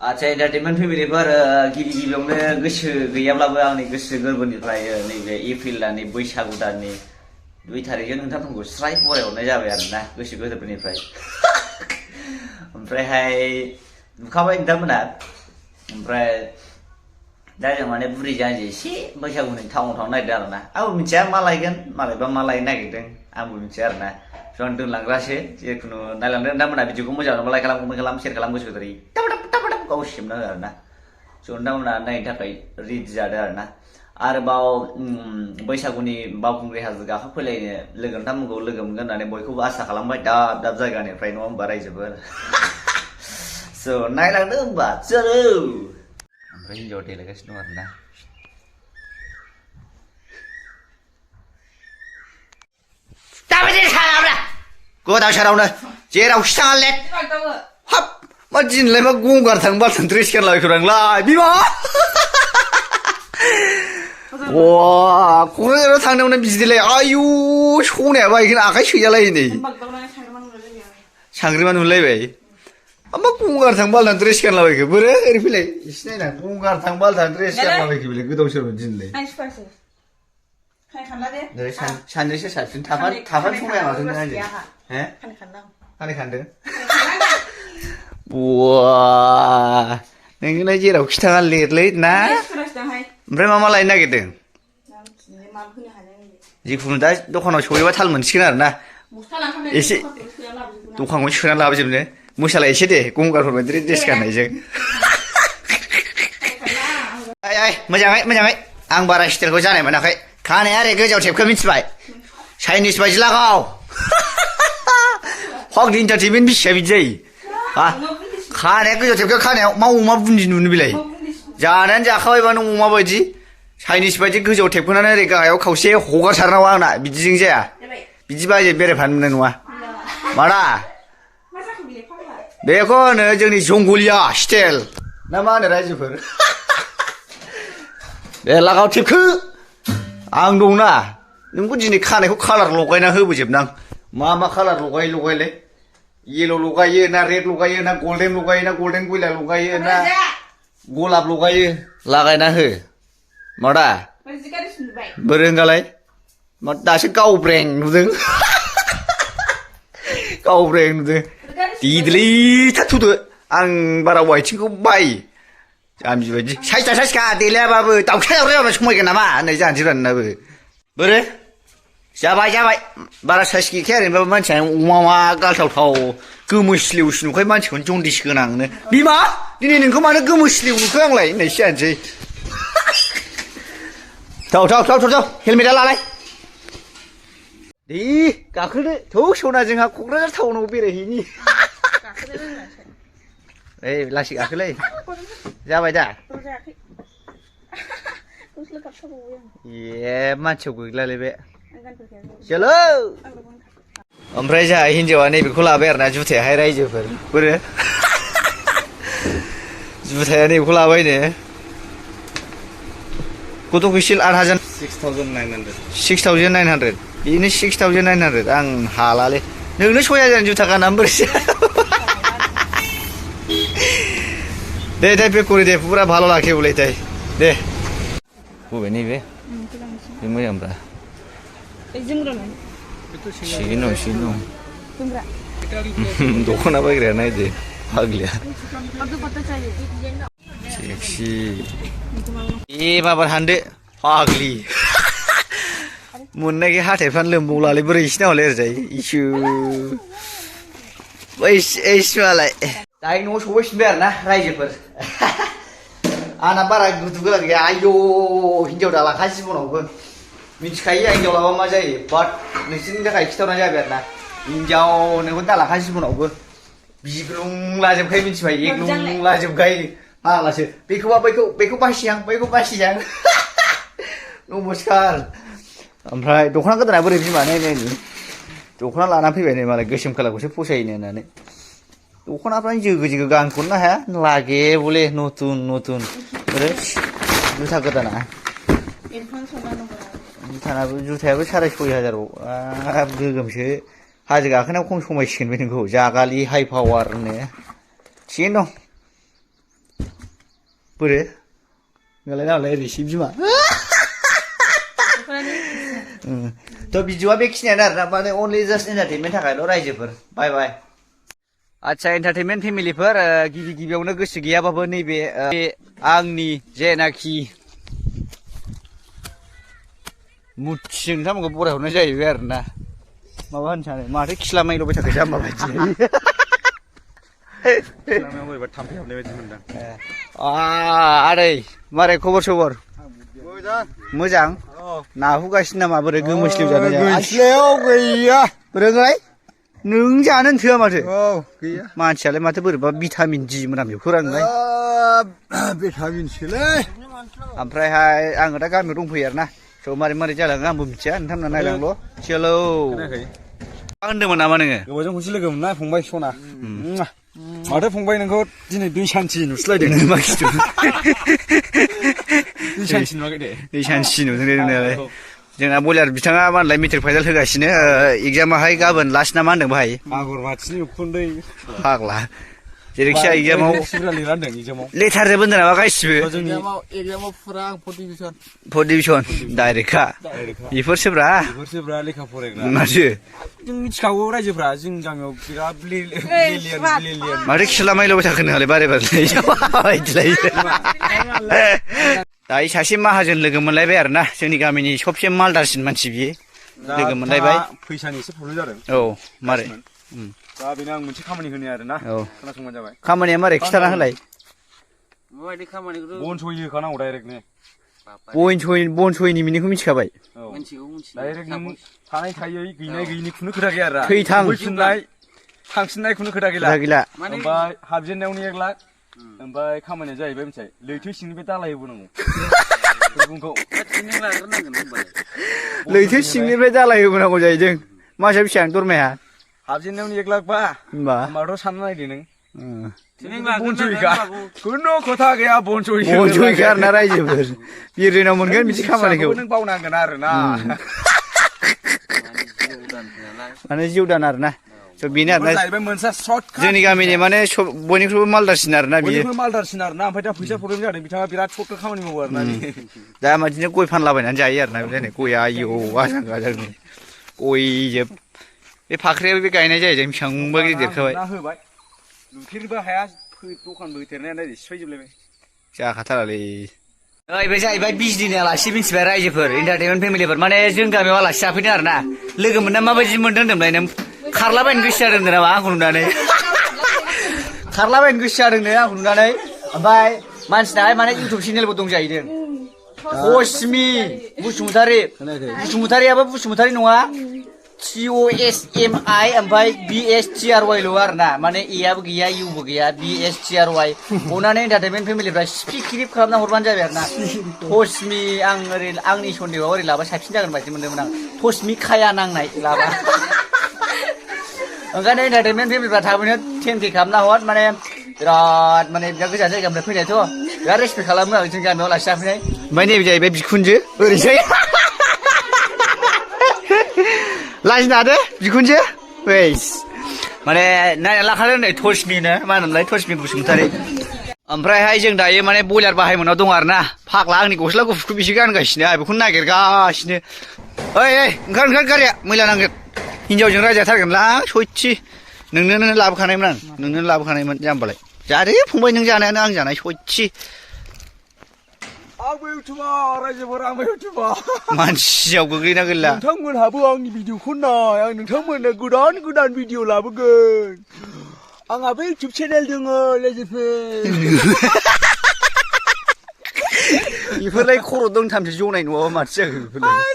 आच्छा एन्टारटेनमेन्ट फेमिलिफोर गिबि गिबियावनो गोसो गैयाब्लाबो आंनि गोसो गोरबोनिफ्राय नैबे एप्रिल दाननि बैसागु दाननि 2 थारिखजों नोंथांमोनखौ स्राय बरायहरनाय जाबाय आरोना गोसो गोरबोनिफ्राय ओमफ्रायहाय नुखाबाय नोंथांमोना ओमफ्राय दा जों माने बुरि जाहांसै एसे बैसागुनि टाउनाव थांनो नागिरदों आरोना आंबो मिथिया मा लायगोन मालायबा मा लायनो नागिरदों आंबो मिथिया आरोना ज' दोनलांग्रासो जिखुनु नायलांदों नोंथांमोना भिडिअखौ मोजां मोनोबा लाइक खालाम कमेन्ट खालाम शेयार खालाम गोसो गोथारै गाव सिमना हो आरोना ज' नोंथांमोना नायनो थाखाय रेडि जादों आरोना आरोबाव बैसागुनि बावखुंग्रि हाजो गाखोफैलायनो नोंथांमोनखौ लोगो मोनगोन होननानै बयखौबो आसा खालामबाय दाब दाब जायगानिफ्राय नङा होमबा रायजोफोर स' नायलांदो होमबा जोरो ओमफ्राय हिन्जाव देलायगासिनो दं आरोना दाबायदि सानाब्रा गोदाव सोरावनो जेरावखि थाङा लेट हाब मा दिनलाय मा गंगार थांबा ड्रेस गानलाबायखोनांलाय बिमा वा क'क्राझाराव थांनायावनो बिदिलाय आयु सनाया बायगोन आखाइ सैजालायो नै सांग्रिमा नुलायबाय मा गंगार थांबा ड्रेस गानलाबायखो बोरो ओरै फैलाय एसे नायना गंगार थांबा ड्रेस गानलाबायखो बेलाय गोदाव सोराव दिनलाय सानैसो साबसिन थाफान समाया माथो नों आंजों हे खानाय खानदों Wah, नोंलाय जेरावखि थाङा लेटलै ना ओमफ्राय मा लायनो नागिरदों जिखुनु दा दखानाव सहैबा थाल मोनसिगोन आरोना एसे दखानखौनो सोनानै लाबोजोबनो मोसालाय एसे दे गंगारफोर बायदि ड्रेस गाननायजों मोजाङै आं बारा स्टाइलखौ जानाय मोनाखै खानाया ओरै गोजौआव थेबखो मिथिबाय चाइनिस बायदि लागाव हक इन्टारटेनमेन्ट बिसिया बिदि जायो खानाया गोजौआव थेबखो खानायाव मा अमा बुन्दि नुनो बिलाय जानायानो जाखाबायबा नों अमा बायदि चाइनिस बायदि गोजौआव थेबखोनानै ओरै गाहायाव खावसे हगारसारनांगौ आंना बिदिजों जाया बिदिबा बेरायफानो मोननाय नङा मारा बेखौ होनो जोंनि जंगलिया स्टाइल ना मा होनो रायजोफोर बे लागाव थेबखो आं दंना नोंखौ दिनै खानायखौ कालार लगायना होबोजोबनां मा कालार लगायलाय येल' लगायो ना रेड लगायो ना गल्डेन लगायो ना गल्डेन गयला लगायो ना गलाब लगायो लागायना हो मादा बोरो होनगालाय मा दासो गावब्रें नुदों गावब्रें नुदों देदोलै थाथ'दो आं बारा वाइथिंखौ बायो जाम्बि बायदि साइसखा देलायाबाबो दाउसा दाउसा समायगोन नामा होननाय जानोसै राननाबो बोरो जाबाय बारा साइस गैखाया ओरैनोबाबो मानसिया अमा मा गालथावथाव गोमोस्लिउ नुखाय मानसिखौनो जन्दिस गोनांनो बिमा दिनै नोंखौ मानो गोमोस्लिउ नुखो आंलाय होननायसो जानोसै थाव हेलमेटआ लालाय दे गाखोदो थौ सना जोंहा क'क्राझार टाउनाव बेरायहैनि ओइ लासै गाखोलै जाबाय दा ए मानसियाव गैलालै बे चलो ओमफ्राय जोंहा हिन्जावा नैबेखौ लाबाय आरोना जुथायाहाय रायजोफोर बोरो जुथाया नैबेखौ लाबायनो कत फैसिल 8,000 6,900 बेनो 6,900 आं हालालै नोंनो 6,000 जुथा गाननानै बोरैसो दे पे करे दे पुरा भालो लाखे बोलायथाय दे बबे नैबे बे मोजांब्रा सिनो दख'ना बायग्राया नायदो फाग्लिया सेक्सि ए माबार हानदो फाग्लि मोननायखाय हाथायफ्रानो लोमबावलालै बोरै इसे नामालाय ओरैजाय इसु मालाय दाहाय न'आव सफैफिनबाय आरोना रायजोफोर आंना बारा गुदु गोला गैया आयौ हिन्जाव दालाखा जिबनावबो मिथिखायो हिन्जाव लाबा मा जायो बाट नोंसोरनि थाखाय खिथावनाय जाबाय आरोना हिन्जाव नोंखौ दालाखा जिबनावबो बिग्लुंलाजोबखायो मिथिबाय एग्लुंलाजोबखायो फाग्लासो बेखौ बासिजां नमस्कार ओमफ्राय दख'ना गोदाना बोरै बिमा नै दख'ना लानानै फैबाय नै मालाय गोसोम खालारखौसो फसायोनो होननानै दख'नाफ्रानो जोगो गानख'नो हाया लागे बले नतुन बोरो जुथा गोदाना जुथायाबो 6,500 गोगोमसो हाजो गाखोनायाव खम समायसिगोन बे नोंखौ जागालि हाइ पावारनो थिगैनो दं बोरो नोंलाय नालाय ओरैसो बिमा थ' भिडिअआ बेखिनियानो आरोना माने अनलि जास्ट एन्टारटेनमेन्टनि थाखायल' रायजोफोर बाय बाय आदसा एन्टारटेनमेन्ट फेमिलिफोर गिबियावनो गोसो गैयाबाबो नैबे आंनि जेनाखि मुथिजों नोंथांमोनखौ बरायहरनाय जाहैबाय आरोना माबा होनो सानो माथो खिलामायल'बाय थाखो जाम्बा बायदि बोरैबा थाम्फै हाबनाय बायदि मोनदां आदै मारै खबर सबर मोजां नाहुगासिनो नामा बोरै गोमोस्लिउ जानो गैस्लायाव गैया रोंलाय नों जानो थोआ माथो गैया मानसियालाय माथो बोरैबा भिटामिन डि मोनामजोबखो रानलाय भिटामिनसोलै ओमफ्रायहाय आङो दा गामियाव दंफैयो आरोना थ' मारै मारै जालाङो आंबो मिथिया नोंथांमोना नायलांल' चेलौ मा होनदोंमोन नामा नोङो गोबावजों खनसे लोगो मोननाय फंबाय सना माथो फंबाय नोंखौ दिनै दै सान्थि नुस्लायदों मा खिथु दै सान्थि नुवाखै दे दै सान्थि नुदों दे नुनायालाय जोंना बयलार बिथाङा मा होनलाय मेट्रिक फाइनाल होगासिनो एगजामाहाय गाबोन लास्ट ना मा होनदों बाहाय आगरबाथिनि उखुन्दै फाग्ला जेरैखिया एगजामाव लेटारजों होनदों नामा गासिबो एगजामाव फुरा आं 4 डिभिजन डाइरेक्टखा बेफोरसोब्रा लेखा फरायग्रा माथो जों मिथिखागौ रायजोफ्रा जोंनि गामियाव बिराद ब्रिलियन माथो खिलामायल'बाय थाखो नोंहालाय बारे बारे दायो सासे माहाजोन लोगो मोनलायबाय आरोना जोंनि गामिनि सबसे मालदारसिन मानसि बियो लोगो मोनलायबाय फैसानि एसे प्रब्लेम जादों औ मारै दा बेनो आं मोनसे खामानि होनो आरोना खोनासंबानो जाबाय खामानिया मारै खिथाना होलाय माबायदि खामानिखौ बन सहि होखानांगौ डाइरेक्टनो बन सहिनि मिनिंखौ मिथिखाबाय मिथिगौ डाइरेक्ट नों थानाय थायै गैनाय गैयिनि खुनु खोथा गैया आरो थैथां फैफिननाय थांफिननाय खुनु खोथा गैला गैला ओमफ्राय हाबजेननायावनो 1 लाख ओमफ्राय खामानिया जाहैबाय मिथिबाय लैथो सिंनिफ्राय दालाय होबोनांगौ सुबुंखौ लैथो सिंनिफ्राय दालाय होबोनांगौ जाहैदों मासेया बेसेबां दरमाया हाबजेननायावनो 1 लाख बा होमबाथ' सानना नायदो नों बनसहिखा खुनु खोथा गैया बनसहिखा आरोना रायजोफोर बिरनाव मोनगोन बिदि खामानिखौ नों बावनांगोन आरोना माने जिउ दान आरोना बेनो आरोना जाहैबाय मोनसे सर्टकाट जोंनि गामिनि माने बयनिख्रुइबो मालदारसिन आरोना बियो बयनिख्रुइबो मालदारसिन आरोना ओमफ्राय दा फैसा प्रब्लेम जादों बिथाङा बिराद सर्टकाट खामानि मावो आरोना दा बिदिनो गय फानलाबायनानै जायो आरोना बिदिनो गया आयौ आजां गाजांनो गयजोब बे फाख्रियाबो बे गायनाय जायो जों बेसेबांबा गिदिर देरखाबाय होबाय नुफेरबो हाया दखानबो होथेरनायानो सिफायजोबलायबाय जाखाथारालै बे जाहैबाय बिजनिनि आलासि मिथिबाय रायजोफोर एन्टारटेनमेन्ट फेमिलिफोर माने जों गामियाव आलासि जाफैदों आरोना लोगो मोनना माबायदि मोनदों होनदोंमोनलाय नों खारलाबायनो गोसो जादों होनदों नामा आंखौ नुनानै खारलाबायनो गोसो जादोंनो आंखौ नुनानै ओमफ्राय मानसिनाहाय माने इउटुब चेनेलबो दं जाहैदों कसमि बसुमतारियाबो बसुमतारि नङा TOSMI ओमफ्राय BSTRY ल' आरोना माने एआबो गैया इउबो गैया BSTRY अनानै एन्टारटेनमेन्ट फेमिलिफ्रा स्पिक्रिप खालामना हरबानो जाबाय आरोना टसमि आं ओरै आंनि सन्देहआव ओरै लाबा साबसिन जागोन बायदि मोनदोंमोन आं टसमि खाया नांनाय लाबा ओंखायनो एन्टारटेनमेन्ट फेमिलिफ्रा थाबैनो टेमटे खालामना हर माने बिराद माने बिराद गोजान जायगानिफ्राय फैनायथ' बिराद रेसपेक्ट खालामो आं जों गामियाव आलासि जाफैनाय ओमफ्राय नैबे जाहैबाय बिखुनजो ओरैजाय लाजिनादो बिखुनजो वेस माने नायना लाखादों नै टसमिनो मा होनोमोनलाय टसमि बसुमतारि ओमफ्रायहाय जों दायो माने बयलार बाहायमोनाव दं आरोना फाग्ला आंनि गस्ला गुफुरखौ बिसो गानगासिनो आं बेखौनो नागिरगासिनो ओइ ओंखार गारिया मैला नांगोन हिनजावजों रायजाथारगोनलां सयथि नोंनो लाबोखानायमोन आं नोंनो लाबोखानायमोन जाम्बालाय जादो फंबाय नों जानायानो आं जानाय सयथि आंबो इउटुबार रायजोफोर आंबो इउटुबार मानसियाव गोग्लैना गैला नोंथांमोनहाबो आंनि भिडिअखौ नाय आं नोंथांमोननो गोदान भिडिअ लाबोगोन आंहाबो इउटुब चेनेल दङ रायजोफोर बेफोरलाय खर' दंथामसो जनाय नङाबा माथो जाखो बेफोरलाय